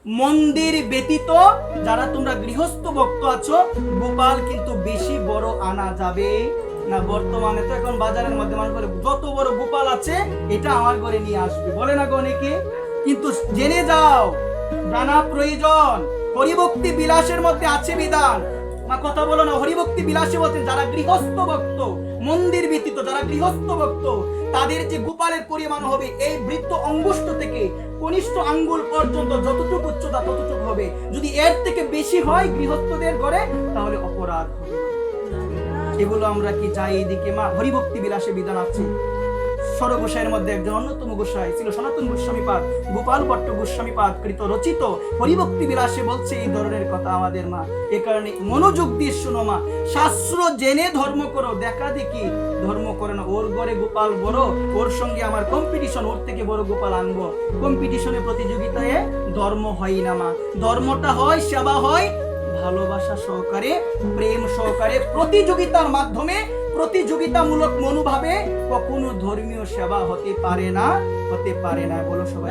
মন্দির ব্যতীত যারা তোমরা গৃহস্থ ভক্ত আছো, গোপাল কিন্তু বেশি বড় আনা যাবে না। বর্তমানে তো এখন বাজারের মধ্যে মানুষ বলে যত বড় গোপাল আছে এটা আমার ঘরে নিয়ে আসবে, বলে না গো অনেকে। কিন্তু জেনে যাও, জানা প্রয়োজন, হরিভক্তি বিলাসের মধ্যে আছে বিধান। মা কথা বলো না, হরিভক্তি বিলাসে বলছেন যারা গৃহস্থ ভক্ত, মন্দির ব্যতীত যারা গৃহস্থ ভক্ত, তাদের যে গোপালের পরিমাণ হবে এই বৃত্ত অঙ্গুষ্ঠ থেকে কনিষ্ঠ আঙ্গুল পর্যন্ত যতটুকু উচ্চতা ততটুকু হবে। যদি এর থেকে বেশি হয় গৃহস্থদের ঘরে তাহলে অপরাধ হবে। এগুলো আমরা কি চাই? এইদিকে মা হরিভক্তি বিলাসে বিধান আছে। ষড়গোসাইয়ের মধ্যে একজন অন্যতম গোসাই ছিল সনাতন গোস্বামী পাদ, গোপাল ভট্ট গোস্বামী পাদ কৃত রচিত হরিভক্তি বিলাসে বলছে এই ধরনের কথা আমাদের মা। এ কারণে মনোযোগ দিয়ে শোনো মা, শাস্ত্র জেনে ধর্ম করো, দেখা দেখি ধর্ম করে না। ওর ঘরে গোপাল বড়, ওর সঙ্গে আমার কম্পিটিশন, ওর থেকে বড় গোপাল আনবো, কম্পিটিশনে প্রতিযোগিতায় ধর্ম হয় না মা। ধর্মটা হয়, সেবা হয় ভালোবাসা সহকারে, প্রেম সহকারে। প্রতিযোগিতার মাধ্যমে, প্রতিযোগিতামূলক মনোভাবে কখনো ধর্মীয় সেবা হতে পারে না, হতে পারে না। বলো সবাই।